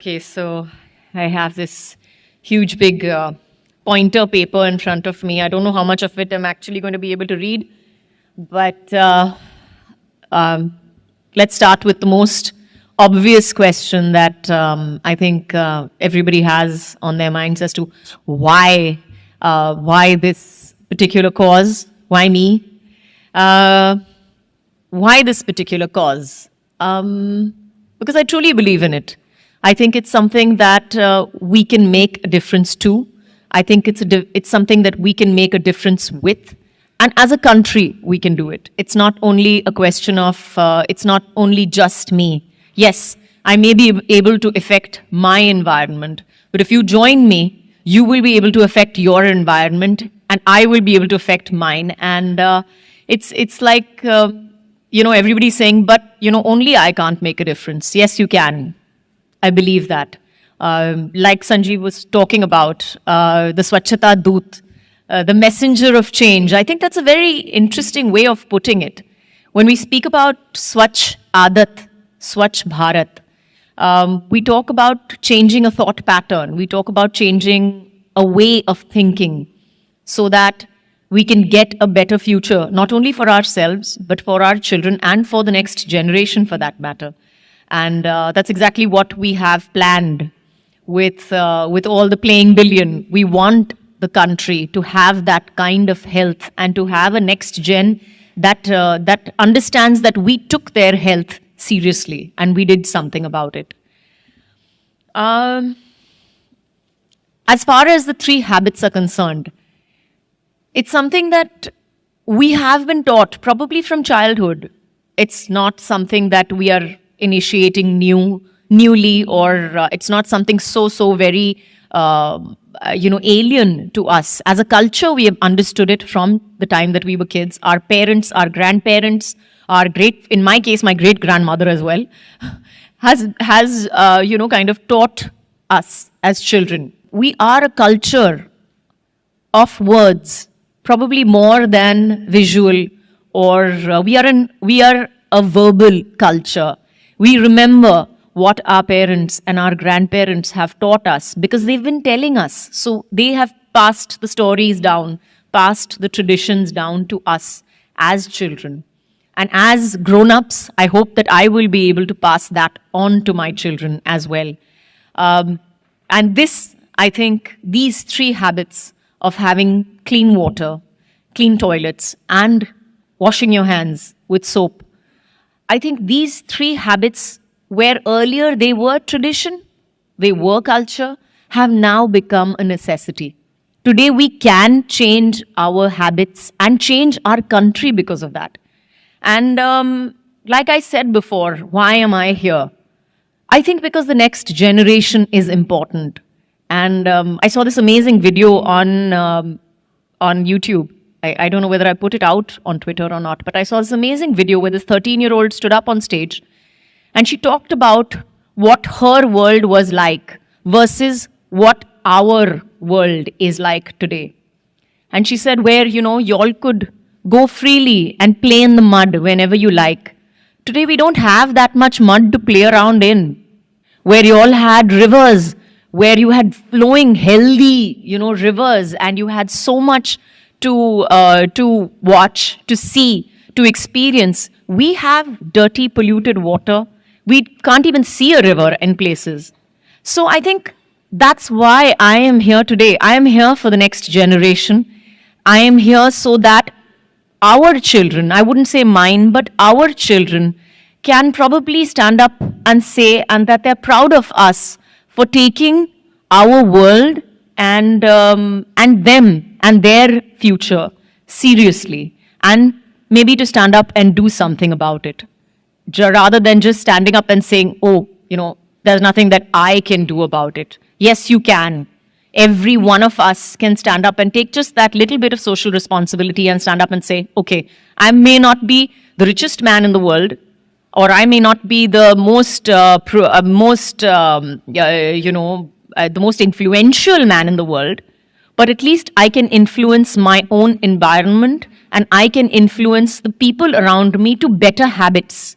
Okay, so I have this huge big pointer paper in front of me. I don't know how much of it I'm actually going to be able to read, but let's start with the most obvious question that I think everybody has on their minds as to why this particular cause, why me, why this particular cause? Because I truly believe in it. I think it's something that we can make a difference to. I think it's something that we can make a difference with. And as a country, we can do it. It's not only a question of, it's not only just me. Yes, I may be able to affect my environment, but if you join me, you will be able to affect your environment, and I will be able to affect mine. And it's like, everybody's saying, but, only I can't make a difference. Yes, you can. I believe that. Like Sanjeev was talking about, the Swachhata Doot, the messenger of change. I think that's a very interesting way of putting it. When we speak about Swachh Adat, Swachh Bharat, we talk about changing a thought pattern. We talk about changing a way of thinking so that we can get a better future, not only for ourselves, but for our children and for the next generation for that matter. And that's exactly what we have planned with all the playing billion. We want the country to have that kind of health and to have a next gen that understands that we took their health seriously and we did something about it. As far as the 3 habits are concerned, it's something that we have been taught probably from childhood. It's not something that we are initiating newly, or it's not something so very alien to us. As a culture, we have understood it from the time that we were kids. Our parents, our grandparents, in my case, my great grandmother as well, has kind of taught us as children. We are a culture of words, probably more than visual, or we are a verbal culture. We remember what our parents and our grandparents have taught us because they've been telling us. So they have passed the stories down, passed the traditions down to us as children. And as grown-ups, I hope that I will be able to pass that on to my children as well. And this, I think, these 3 habits of having clean water, clean toilets, and washing your hands with soap, I think these 3 habits, where earlier they were tradition, they were culture, have now become a necessity. Today we can change our habits and change our country because of that. And like I said before, why am I here? I think because the next generation is important. And I saw this amazing video on YouTube. I don't know whether I put it out on Twitter or not, but I saw this amazing video where this 13-year-old stood up on stage and she talked about what her world was like versus what our world is like today. And she said where, y'all could go freely and play in the mud whenever you like. Today we don't have that much mud to play around in. Where you all had rivers, where you had flowing, healthy, rivers, and you had so much to watch, to see, to experience. We have dirty, polluted water. We can't even see a river in places. So I think that's why I am here today. I am here for the next generation. I am here so that our children, I wouldn't say mine, but our children can probably stand up and say, and that they're proud of us for taking our world and them and their future seriously, and maybe to stand up and do something about it, rather than just standing up and saying, there's nothing that I can do about it. Yes, you can. Every one of us can stand up and take just that little bit of social responsibility and stand up and say, okay, I may not be the richest man in the world, or I may not be the the most influential man in the world, but at least I can influence my own environment and I can influence the people around me to better habits.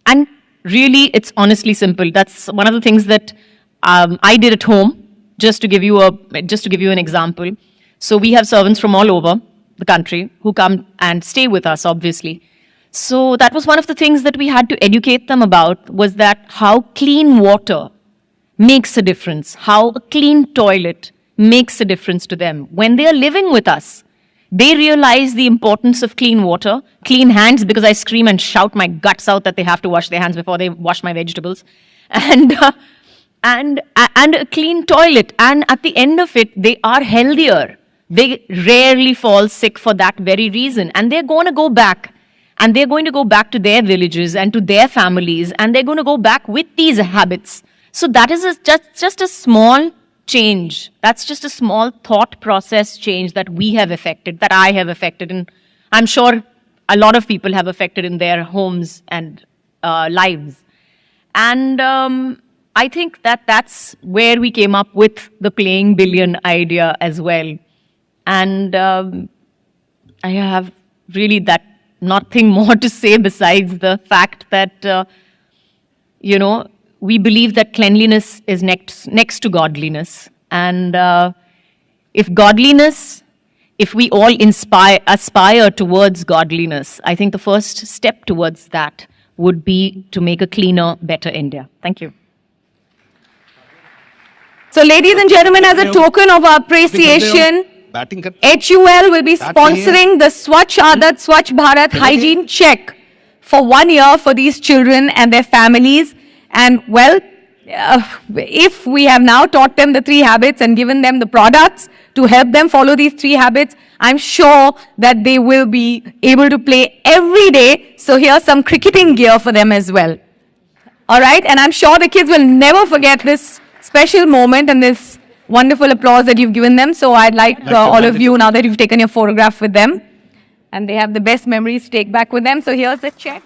And really, it's honestly simple. That's one of the things that I did at home. Just to give you an example. So we have servants from all over the country who come and stay with us, obviously. So that was one of the things that we had to educate them about, was that how clean water makes a difference, how a clean toilet makes a difference to them. When they are living with us, they realize the importance of clean water, clean hands, because I scream and shout my guts out that they have to wash their hands before they wash my vegetables, and a clean toilet. And at the end of it, they are healthier. They rarely fall sick for that very reason. And they're going to go back. And they're going to go back to their villages and to their families. And they're going to go back with these habits. So that is just a small change. That's just a small thought process change that we have affected, that I have affected. And I'm sure a lot of people have affected in their homes and lives. And I think that that's where we came up with the playing billion idea as well. And I have really nothing more to say besides the fact that, we believe that cleanliness is next to godliness. And if we all aspire towards godliness, I think the first step towards that would be to make a cleaner, better India. Thank you. So, ladies and gentlemen, as a token of our appreciation, HUL will be sponsoring the Swachh Aadat, Swachh Bharat hygiene check for 1 year for these children and their families. And well, if we have now taught them the 3 habits and given them the products to help them follow these 3 habits, I'm sure that they will be able to play every day. So here's some cricketing gear for them as well. All right, and I'm sure the kids will never forget this special moment and this wonderful applause that you've given them. So I'd like all of you, now that you've taken your photograph with them, and they have the best memories to take back with them. So here's the check.